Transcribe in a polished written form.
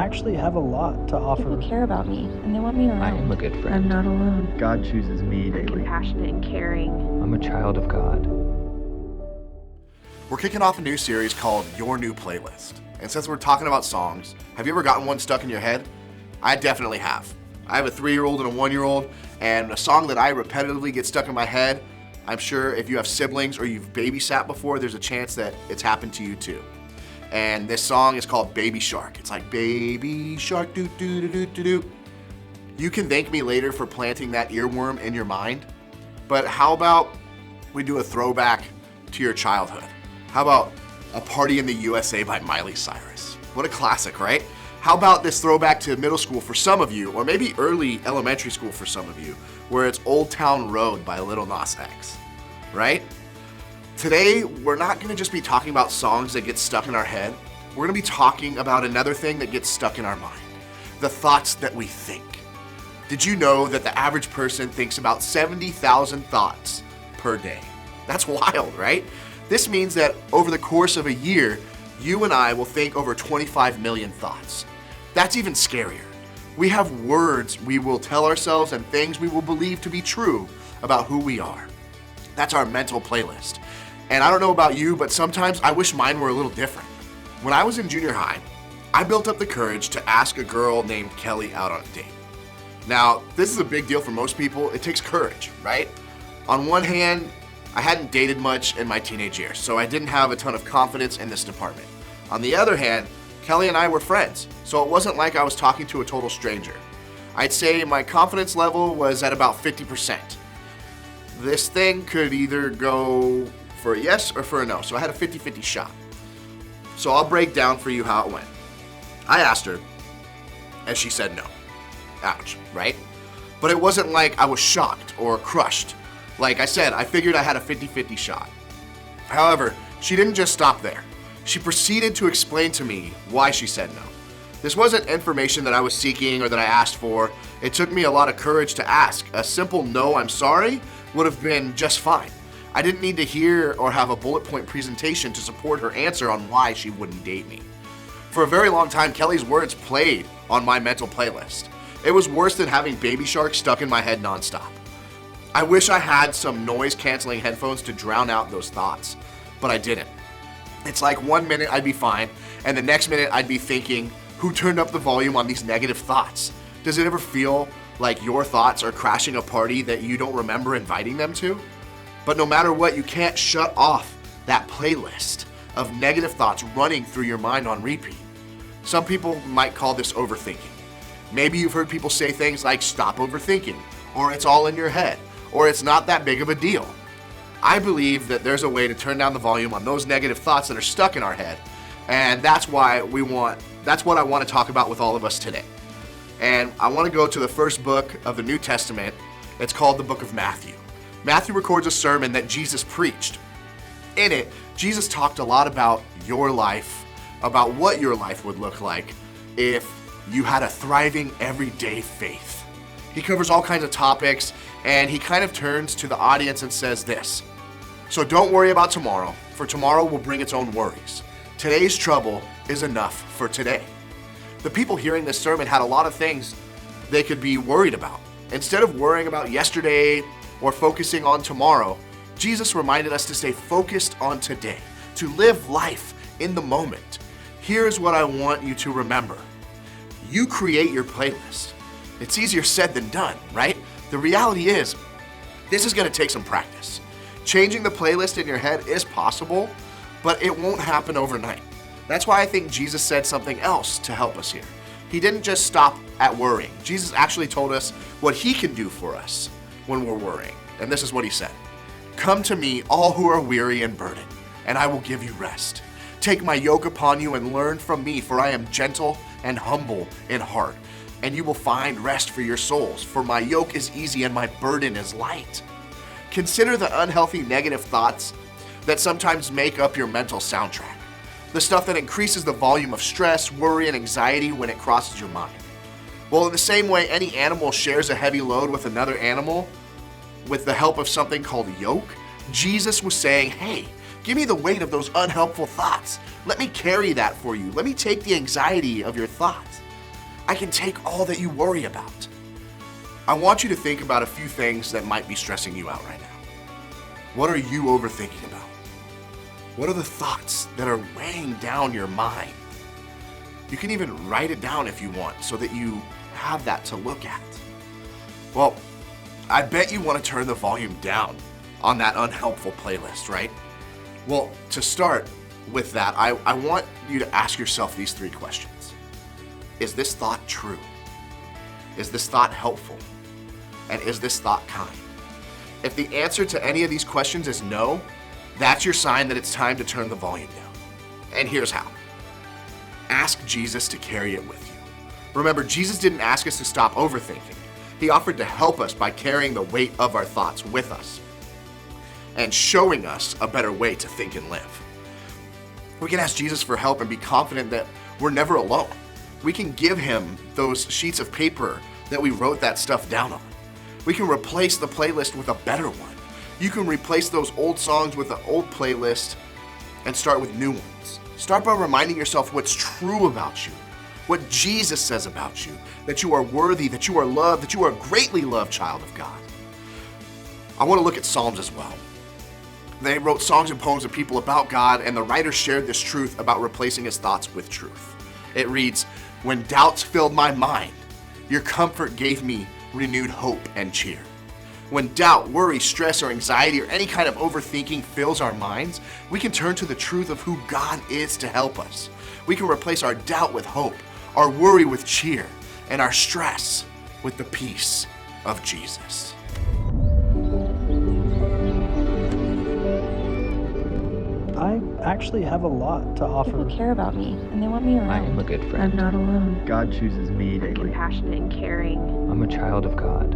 actually have a lot to offer. People care about me, and they want me around. I am a good friend. I'm not alone. God chooses me daily. Compassionate and caring. I'm a child of God. We're kicking off a new series called Your New Playlist. And since we're talking about songs, have you ever gotten one stuck in your head? I definitely have. I have a 3-year-old and a 1-year-old, and a song that I repetitively get stuck in my head, I'm sure if you have siblings or you've babysat before, there's a chance that it's happened to you too. And this song is called Baby Shark. It's like, baby shark, doo doo doo doo doo doo. You can thank me later for planting that earworm in your mind, but how about we do a throwback to your childhood? How about A Party in the USA by Miley Cyrus? What a classic, right? How about this throwback to middle school for some of you, or maybe early elementary school for some of you, where it's Old Town Road by Lil Nas X, right? Today, we're not gonna just be talking about songs that get stuck in our head. We're gonna be talking about another thing that gets stuck in our mind, the thoughts that we think. Did you know that the average person thinks about 70,000 thoughts per day? That's wild, right? This means that over the course of a year, you and I will think over 25 million thoughts. That's even scarier. We have words we will tell ourselves and things we will believe to be true about who we are. That's our mental playlist. And I don't know about you, but sometimes I wish mine were a little different. When I was in junior high, I built up the courage to ask a girl named Kelly out on a date. Now, this is a big deal for most people. It takes courage, right? On one hand, I hadn't dated much in my teenage years, so I didn't have a ton of confidence in this department. On the other hand, Kelly and I were friends, so it wasn't like I was talking to a total stranger. I'd say my confidence level was at about 50%. This thing could either go for a yes or for a no, so I had a 50-50 shot. So I'll break down for you how it went. I asked her, and she said no. Ouch, right? But it wasn't like I was shocked or crushed. Like I said, I figured I had a 50-50 shot. However, she didn't just stop there. She proceeded to explain to me why she said no. This wasn't information that I was seeking or that I asked for. It took me a lot of courage to ask. A simple no, I'm sorry, would have been just fine. I didn't need to hear or have a bullet point presentation to support her answer on why she wouldn't date me. For a very long time, Kelly's words played on my mental playlist. It was worse than having Baby Shark stuck in my head nonstop. I wish I had some noise-canceling headphones to drown out those thoughts, but I didn't. It's like 1 minute I'd be fine, and the next minute I'd be thinking, who turned up the volume on these negative thoughts? Does it ever feel like your thoughts are crashing a party that you don't remember inviting them to? But no matter what, you can't shut off that playlist of negative thoughts running through your mind on repeat. Some people might call this overthinking. Maybe you've heard people say things like, stop overthinking, or it's all in your head, or it's not that big of a deal. I believe that there's a way to turn down the volume on those negative thoughts that are stuck in our head, and that's what I want to talk about with all of us today. And I want to go to the first book of the New Testament. It's called the book of Matthew. Matthew records a sermon that Jesus preached. In it, Jesus talked a lot about your life, about what your life would look like if you had a thriving everyday faith. He covers all kinds of topics, and he kind of turns to the audience and says this: so don't worry about tomorrow, for tomorrow will bring its own worries. Today's trouble is enough for today. The people hearing this sermon had a lot of things they could be worried about. Instead of worrying about yesterday or focusing on tomorrow, Jesus reminded us to stay focused on today, to live life in the moment. Here's what I want you to remember. You create your playlist. It's easier said than done, right? The reality is, this is gonna take some practice. Changing the playlist in your head is possible, but it won't happen overnight. That's why I think Jesus said something else to help us here. He didn't just stop at worrying. Jesus actually told us what he can do for us when we're worrying. And this is what he said: come to me, all who are weary and burdened, and I will give you rest. Take my yoke upon you and learn from me, for I am gentle and humble in heart, and you will find rest for your souls, for my yoke is easy and my burden is light. Consider the unhealthy negative thoughts that sometimes make up your mental soundtrack. The stuff that increases the volume of stress, worry, and anxiety when it crosses your mind. Well, in the same way any animal shares a heavy load with another animal with the help of something called a yoke, Jesus was saying, hey, give me the weight of those unhelpful thoughts. Let me carry that for you. Let me take the anxiety of your thoughts. I can take all that you worry about. I want you to think about a few things that might be stressing you out right now. What are you overthinking about? What are the thoughts that are weighing down your mind? You can even write it down if you want so that you have that to look at. Well, I bet you want to turn the volume down on that unhelpful playlist, right? Well, to start with that, I want you to ask yourself these 3 questions. Is this thought true? Is this thought helpful? And is this thought kind? If the answer to any of these questions is no, that's your sign that it's time to turn the volume down. And here's how. Ask Jesus to carry it with you. Remember, Jesus didn't ask us to stop overthinking. He offered to help us by carrying the weight of our thoughts with us and showing us a better way to think and live. We can ask Jesus for help and be confident that we're never alone. We can give him those sheets of paper that we wrote that stuff down on. We can replace the playlist with a better one. You can replace those old songs with an old playlist and start with new ones. Start by reminding yourself what's true about you, what Jesus says about you, that you are worthy, that you are loved, that you are a greatly loved child of God. I want to look at Psalms as well. They wrote songs and poems of people about God, and the writer shared this truth about replacing his thoughts with truth. It reads, "When doubts filled my mind, your comfort gave me renewed hope and cheer." When doubt, worry, stress, or anxiety, or any kind of overthinking fills our minds, we can turn to the truth of who God is to help us. We can replace our doubt with hope, our worry with cheer, and our stress with the peace of Jesus. I actually have a lot to offer. People care about me, and they want me around. I am a good I'm friend. not alone. God chooses me daily. Compassionate and caring. I'm a child of God.